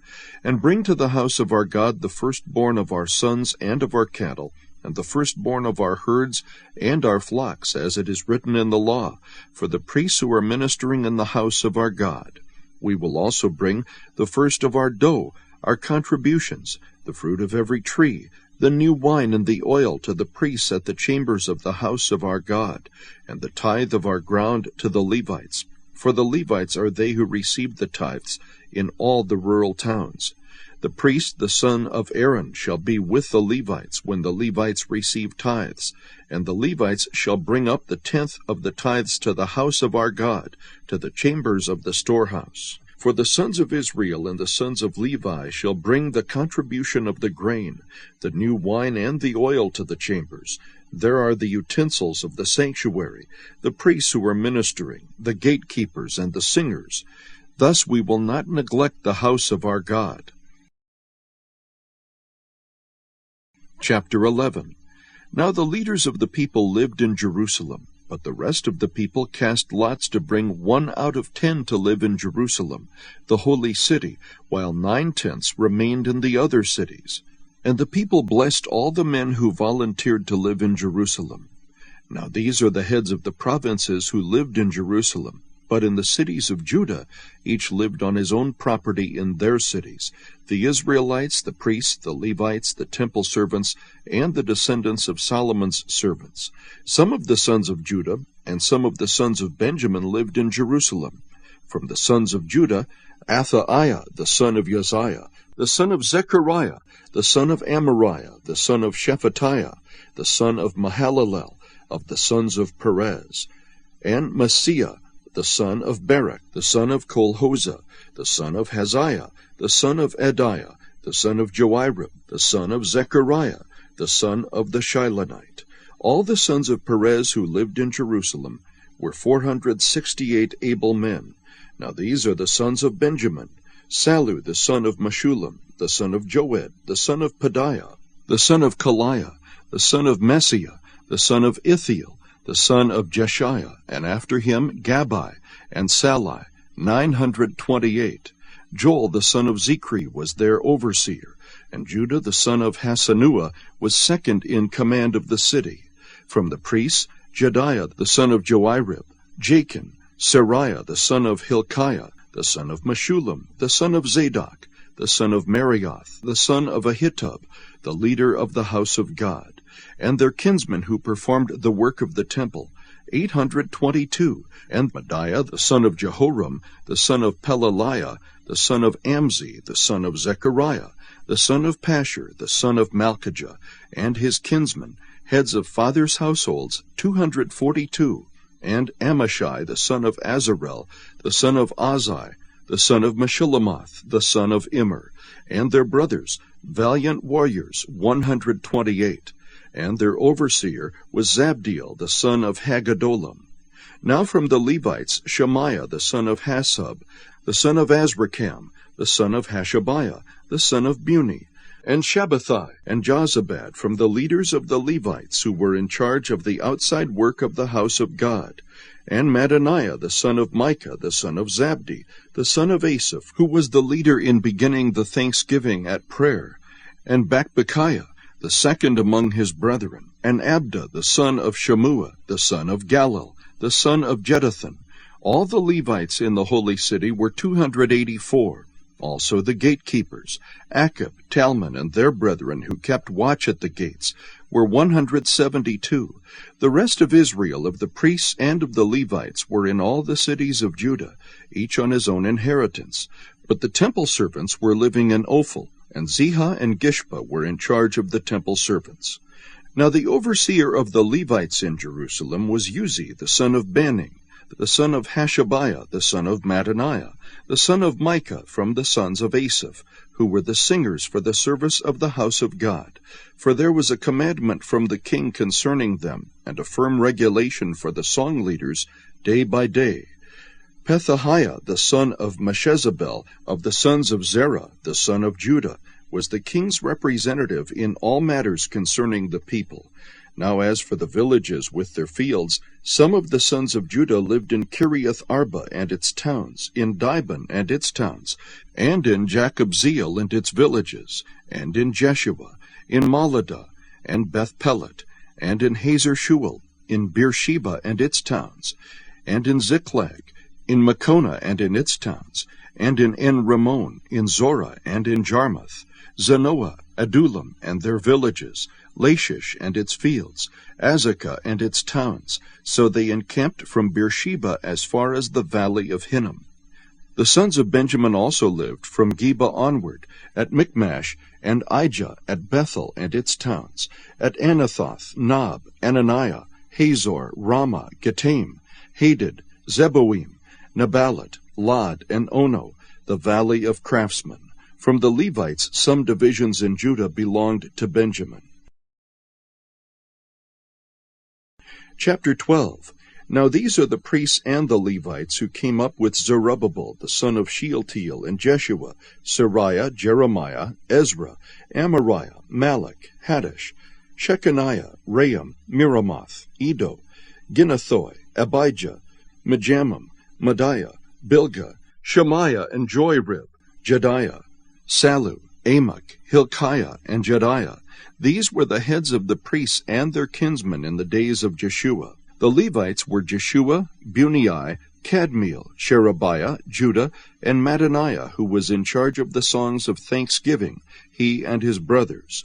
and bring to the house of our God the firstborn of our sons and of our cattle, and the firstborn of our herds and our flocks, as it is written in the law, for the priests who are ministering in the house of our God. We will also bring the first of our dough, our contributions, the fruit of every tree, the new wine and the oil to the priests at the chambers of the house of our God, and the tithe of our ground to the Levites. For the Levites are they who receive the tithes in all the rural towns. The priest, the son of Aaron, shall be with the Levites when the Levites receive tithes, and the Levites shall bring up the 10th of the tithes to the house of our God, to the chambers of the storehouse. For the sons of Israel and the sons of Levi shall bring the contribution of the grain, the new wine and the oil to the chambers. There are the utensils of the sanctuary, the priests who are ministering, the gatekeepers and the singers. Thus we will not neglect the house of our God. Chapter 11. Now the leaders of the people lived in Jerusalem, but the rest of the people cast lots to bring 1 out of 10 to live in Jerusalem, the holy city, while 9/10 remained in the other cities. And the people blessed all the men who volunteered to live in Jerusalem. Now these are the heads of the provinces who lived in Jerusalem. But in the cities of Judah, each lived on his own property in their cities, the Israelites, the priests, the Levites, the temple servants, and the descendants of Solomon's servants. Some of the sons of Judah and some of the sons of Benjamin lived in Jerusalem. From the sons of Judah, Athaiah the son of Uzziah, the son of Zechariah, the son of Amariah, the son of Shephatiah, the son of Mahalalel, of the sons of Perez, and Maaseiah, the son of Barak, the son of Kolhozeh, the son of Haziah, the son of Adiah, the son of Joirib, the son of Zechariah, the son of the Shilonite. All the sons of Perez who lived in Jerusalem were 468 able men. Now these are the sons of Benjamin: Sallu the son of Meshullam, the son of Joed, the son of Pedaiah, the son of Kaliah, the son of Messiah, the son of Ithiel, the son of Jeshiah, and after him Gabbai and Sallai, 928. Joel the son of Zichri was their overseer, and Judah the son of Hasanua was second in command of the city. From the priests, Jediah the son of Joirib, Jachin, Seraiah the son of Hilkiah, the son of Meshullam, the son of Zadok, the son of Marioth, the son of Ahitub, the leader of the house of God, and their kinsmen who performed the work of the temple, 822, and Medaiah the son of Jehoram, the son of Pelaliah, the son of Amzi, the son of Zechariah, the son of Pashur, the son of Malchijah, and his kinsmen, heads of fathers' households, 242, and Amashai the son of Azarel, the son of Azai, the son of Meshillemoth, the son of Immer, and their brothers, valiant warriors, 128, and their overseer was Zabdiel the son of Haggedolim. Now from the Levites, Shemaiah the son of Hasub, the son of Azrikam, the son of Hashabiah, the son of Buni, and Shabbathai and Jozabad from the leaders of the Levites who were in charge of the outside work of the house of God, and Mattaniah the son of Micah, the son of Zabdi, the son of Asaph, who was the leader in beginning the thanksgiving at prayer, and Bakbukiah, the second among his brethren, and Abda the son of Shammua, the son of Galal, the son of Jeduthun. All the Levites in the holy city were 284. Also the gatekeepers, Akab, Talmon, and their brethren who kept watch at the gates, were 172. The rest of Israel, of the priests and of the Levites, were in all the cities of Judah, each on his own inheritance. But the temple servants were living in Ophel, and Ziha and Gishpa were in charge of the temple servants. Now the overseer of the Levites in Jerusalem was Uzzi the son of Bani, the son of Hashabiah, the son of Mattaniah, the son of Micah, from the sons of Asaph, who were the singers for the service of the house of God. For there was a commandment from the king concerning them, and a firm regulation for the song leaders day by day. Pethahiah, the son of Meshezabel, of the sons of Zerah, the son of Judah, was the king's representative in all matters concerning the people. Now as for the villages with their fields, some of the sons of Judah lived in Kiriath Arba and its towns, in Dibon and its towns, and in Jacobzeel and its villages, and in Jeshua, in Maladah, and Beth Pelet, and in Hazer Shual, in Beersheba and its towns, and in Ziklag, in Makona and in its towns, and in En-Rimmon, in Zorah and in Jarmuth, Zanoah, Adullam and their villages, Lachish and its fields, Azekah and its towns. So they encamped from Beersheba as far as the valley of Hinnom. The sons of Benjamin also lived from Geba onward, at Michmash and Ijah, at Bethel and its towns, at Anathoth, Nob, Ananiah, Hazor, Ramah, Getaim, Hadid, Zeboim, Neballat, Lod, and Ono, the valley of craftsmen. From the Levites, some divisions in Judah belonged to Benjamin. Chapter 12. Now these are the priests and the Levites who came up with Zerubbabel, the son of Shealtiel, and Jeshua, Seraiah, Jeremiah, Ezra, Amariah, Malach, Haddish, Shechaniah, Raham, Miramoth, Edo, Ginnathoi, Abijah, Mijamim, Madiah, Bilgah, Shemaiah, and Joirib, Jediah, Sallu, Amok, Hilkiah, and Jediah. These were the heads of the priests and their kinsmen in the days of Jeshua. The Levites were Jeshua, Bunai, Kadmiel, Sherebiah, Judah, and Mattaniah, who was in charge of the songs of thanksgiving, he and his brothers.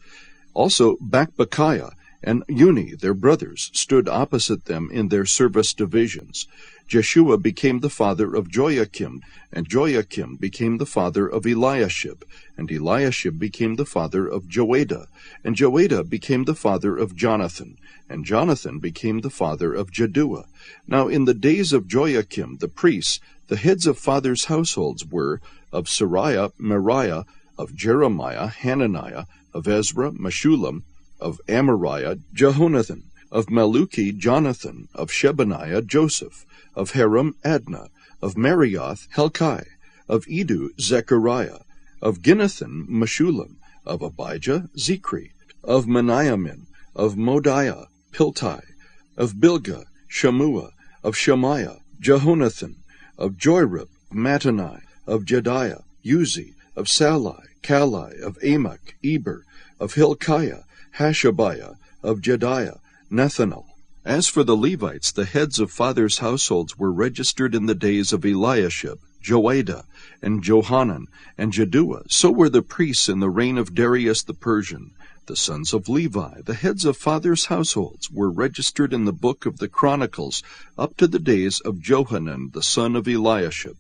Also Bakbukiah and Uni, their brothers, stood opposite them in their service divisions. Jeshua became the father of Joiakim, and Joiakim became the father of Eliashib, and Eliashib became the father of Joada, and Joada became the father of Jonathan, and Jonathan became the father of Jaddua. Now in the days of Joiakim the priests, the heads of fathers' households were of Sariah, Meriah, of Jeremiah, Hananiah, of Ezra, Meshullam, of Amariah, Jehonathan, of Maluki, Jonathan, of Shebaniah, Joseph, of Haram, Adnah, of Marioth, Helkai, of Edu, Zechariah, of Ginnathan, Meshullam, of Abijah, Zichri, of Meniamin, of Modiah, Piltai, of Bilgah, Shammua, of Shemaiah, Jehonathan, of Joirib, Mattanai, of Jediah, Uzi, of Salai, Kalai, of Amok, Eber, of Hilkiah, Hashabiah, of Jediah, Nethanel. As for the Levites, the heads of fathers' households were registered in the days of Eliashib, Joada, and Johanan, and Jaddua. So were the priests in the reign of Darius the Persian. The sons of Levi, the heads of fathers' households, were registered in the book of the Chronicles up to the days of Johanan the son of Eliashib.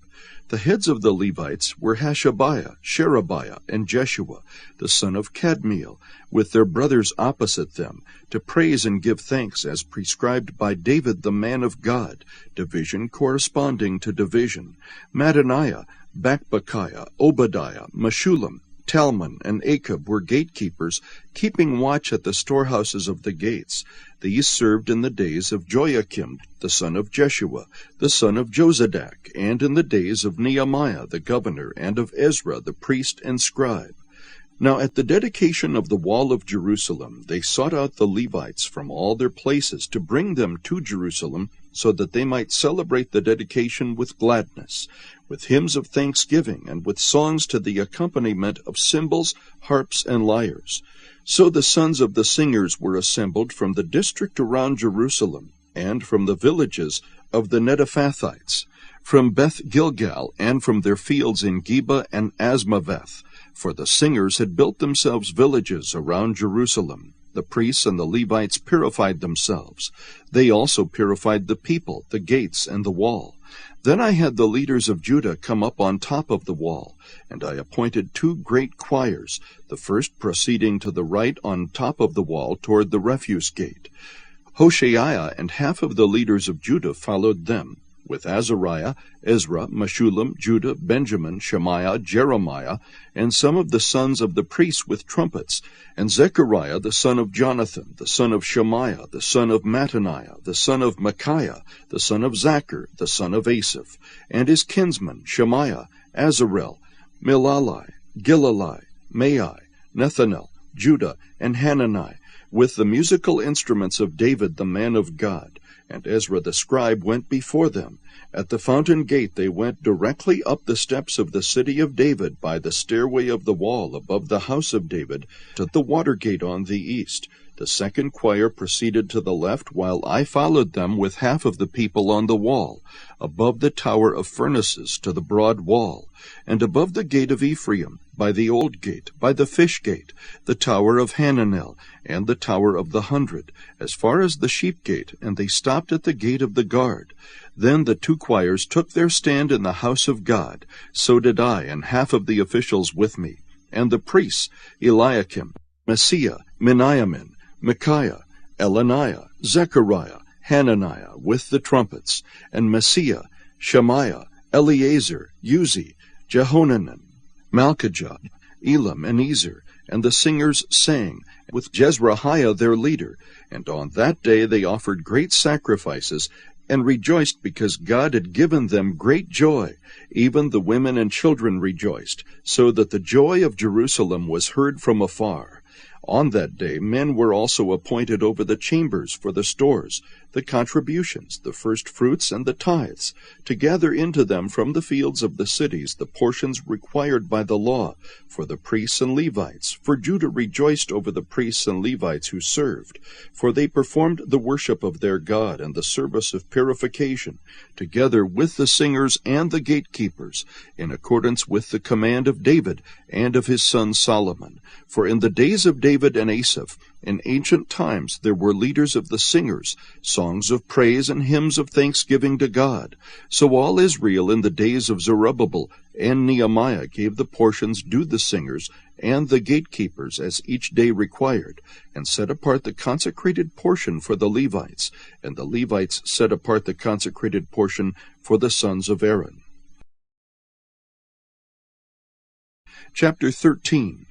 The heads of the Levites were Hashabiah, Sherebiah, and Jeshua, the son of Kadmiel, with their brothers opposite them, to praise and give thanks as prescribed by David the man of God, division corresponding to division. Mattaniah, Bakbukiah, Obadiah, Meshullam, Talmon, and Achab were gatekeepers, keeping watch at the storehouses of the gates. These served in the days of Joiakim, the son of Jeshua, the son of Jozadak, and in the days of Nehemiah the governor, and of Ezra the priest and scribe. Now at the dedication of the wall of Jerusalem, they sought out the Levites from all their places to bring them to Jerusalem, so that they might celebrate the dedication with gladness, with hymns of thanksgiving, and with songs to the accompaniment of cymbals, harps, and lyres. So the sons of the singers were assembled from the district around Jerusalem, and from the villages of the Netophathites, from Beth Gilgal, and from their fields in Geba and Asmaveth. For the singers had built themselves villages around Jerusalem. The priests and the Levites purified themselves. They also purified the people, the gates, and the wall. Then I had the leaders of Judah come up on top of the wall, and I appointed 2 great choirs, the first proceeding to the right on top of the wall toward the refuse gate. Hoshaiah and half of the leaders of Judah followed them, with Azariah, Ezra, Meshullam, Judah, Benjamin, Shemaiah, Jeremiah, and some of the sons of the priests with trumpets, and Zechariah the son of Jonathan, the son of Shemaiah, the son of Mattaniah, the son of Micaiah, the son of Zachar, the son of Asaph, and his kinsmen Shemaiah, Azarel, Milalai, Gilalai, Maai, Nethanel, Judah, and Hanani, with the musical instruments of David the man of God. And Ezra the scribe went before them. At the fountain gate they went directly up the steps of the city of David by the stairway of the wall above the house of David to the water gate on the east. The second choir proceeded to the left, while I followed them with half of the people on the wall, above the tower of furnaces to the broad wall, and above the gate of Ephraim, by the old gate, by the fish gate, the tower of Hananel, and the tower of the 100, as far as the sheep gate, and they stopped at the gate of the guard. Then the 2 choirs took their stand in the house of God. So did I, and half of the officials with me. And the priests, Eliakim, Messiah, Meniamin, Micaiah, Elaniah, Zechariah, Hananiah, with the trumpets, and Messiah, Shemaiah, Eleazar, Uzi, Jehonanan, Malchijah, Elam, and Ezer, and the singers sang, with Jezrahiah their leader. And on that day they offered great sacrifices, and rejoiced because God had given them great joy. Even the women and children rejoiced, so that the joy of Jerusalem was heard from afar. On that day men were also appointed over the chambers for the stores, the contributions, the first fruits, and the tithes, to gather into them from the fields of the cities the portions required by the law, for the priests and Levites. For Judah rejoiced over the priests and Levites who served, for they performed the worship of their God and the service of purification, together with the singers and the gatekeepers, in accordance with the command of David and of his son Solomon. For in the days of David and Asaph, In ancient times there were leaders of the singers, songs of praise and hymns of thanksgiving to God. So all Israel in the days of Zerubbabel and Nehemiah gave the portions due the singers and the gatekeepers as each day required, and set apart the consecrated portion for the Levites, and the Levites set apart the consecrated portion for the sons of Aaron. Chapter 13.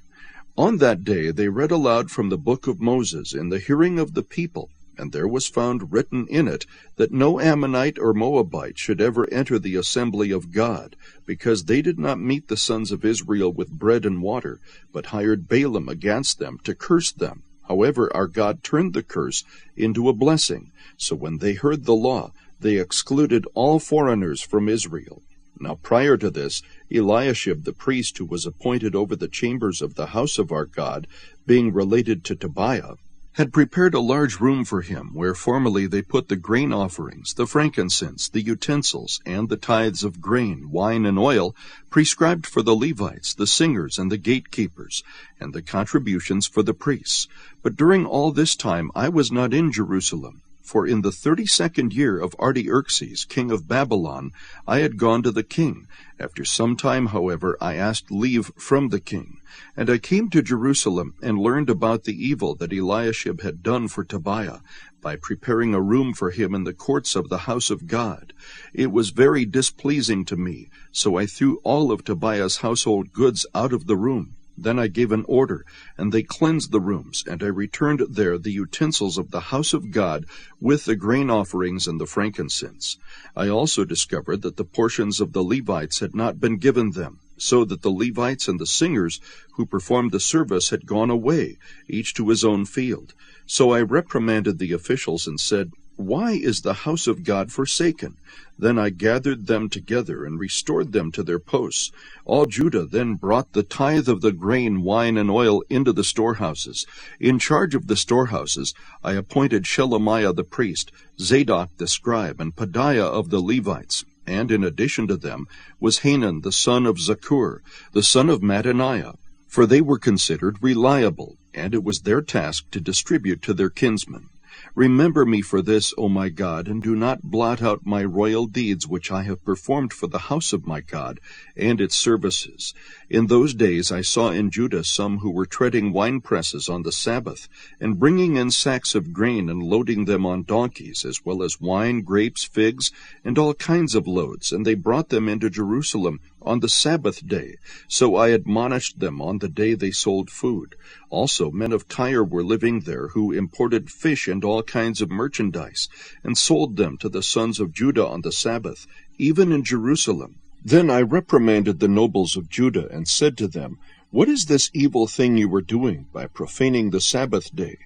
On that day they read aloud from the book of Moses in the hearing of the people, and there was found written in it that no Ammonite or Moabite should ever enter the assembly of God, because they did not meet the sons of Israel with bread and water, but hired Balaam against them to curse them. However, our God turned the curse into a blessing. So when they heard the law, they excluded all foreigners from Israel. Now prior to this, Eliashib the priest, who was appointed over the chambers of the house of our God, being related to Tobiah, had prepared a large room for him, where formerly they put the grain offerings, the frankincense, the utensils, and the tithes of grain, wine, and oil, prescribed for the Levites, the singers, and the gatekeepers, and the contributions for the priests. But during all this time I was not in Jerusalem. For in the 32nd year of Artaxerxes, king of Babylon, I had gone to the king. After some time, however, I asked leave from the king. And I came to Jerusalem, and learned about the evil that Eliashib had done for Tobiah, by preparing a room for him in the courts of the house of God. It was very displeasing to me, so I threw all of Tobiah's household goods out of the room. Then I gave an order, and they cleansed the rooms, and I returned there the utensils of the house of God, with the grain offerings and the frankincense. I also discovered that the portions of the Levites had not been given them, so that the Levites and the singers who performed the service had gone away, each to his own field. So I reprimanded the officials and said, "Why is the house of God forsaken?" Then I gathered them together and restored them to their posts. All Judah then brought the tithe of the grain, wine, and oil into the storehouses. In charge of the storehouses I appointed Shelemiah the priest, Zadok the scribe, and Pedaiah of the Levites. And in addition to them was Hanan the son of Zakkur, the son of Mattaniah, for they were considered reliable, and it was their task to distribute to their kinsmen. Remember me for this, O my God, and do not blot out my royal deeds which I have performed for the house of my God and its services. In those days I saw in Judah some who were treading winepresses on the Sabbath, and bringing in sacks of grain and loading them on donkeys, as well as wine, grapes, figs, and all kinds of loads, and they brought them into Jerusalem on the Sabbath day. So I admonished them on the day they sold food. Also men of Tyre were living there, who imported fish and all kinds of merchandise, and sold them to the sons of Judah on the Sabbath, even in Jerusalem. Then I reprimanded the nobles of Judah, and said to them, "What is this evil thing you are doing by profaning the Sabbath day?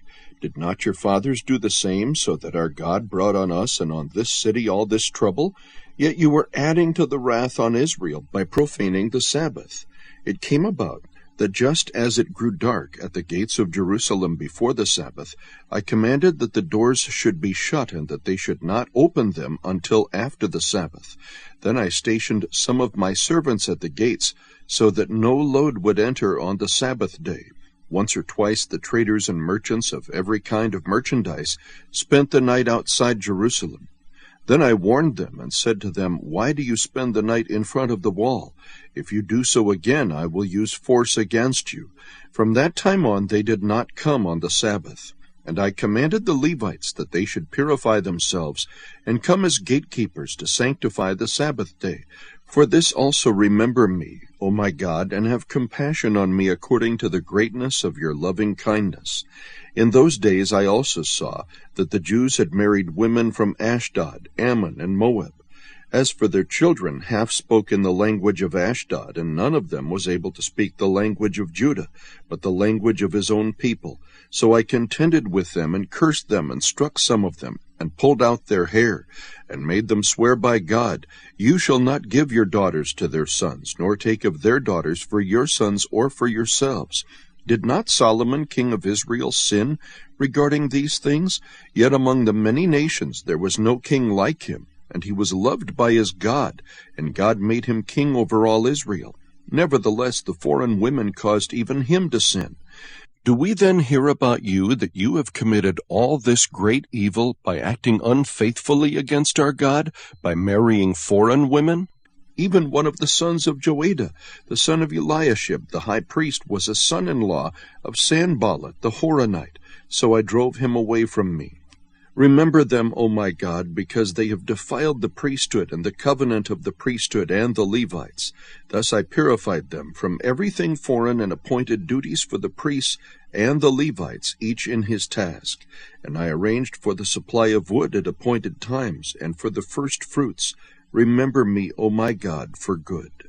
Did not your fathers do the same, so that our God brought on us and on this city all this trouble? Yet you were adding to the wrath on Israel by profaning the Sabbath." It came about that just as it grew dark at the gates of Jerusalem before the Sabbath, I commanded that the doors should be shut, and that they should not open them until after the Sabbath. Then I stationed some of my servants at the gates, so that no load would enter on the Sabbath day. Once or twice the traders and merchants of every kind of merchandise spent the night outside Jerusalem. Then I warned them and said to them, "Why do you spend the night in front of the wall? If you do so again, I will use force against you." From that time on they did not come on the Sabbath. And I commanded the Levites that they should purify themselves, and come as gatekeepers to sanctify the Sabbath day. For this also remember me, O my God, and have compassion on me according to the greatness of your loving kindness. In those days I also saw that the Jews had married women from Ashdod, Ammon, and Moab. As for their children, half spoke in the language of Ashdod, and none of them was able to speak the language of Judah, but the language of his own people. So I contended with them, and cursed them, and struck some of them, and pulled out their hair, and made them swear by God, "You shall not give your daughters to their sons, nor take of their daughters for your sons or for yourselves." Did not Solomon king of Israel sin regarding these things? Yet among the many nations there was no king like him, and he was loved by his God, and God made him king over all Israel. Nevertheless the foreign women caused even him to sin. Do we then hear about you that you have committed all this great evil by acting unfaithfully against our God, by marrying foreign women? Even one of the sons of Joiada, the son of Eliashib, the high priest, was a son-in-law of Sanballat the Horonite, so I drove him away from me. Remember them, O my God, because they have defiled the priesthood and the covenant of the priesthood and the Levites. Thus I purified them from everything foreign and appointed duties for the priests and the Levites, each in his task. And I arranged for the supply of wood at appointed times and for the first fruits. Remember me, O my God, for good.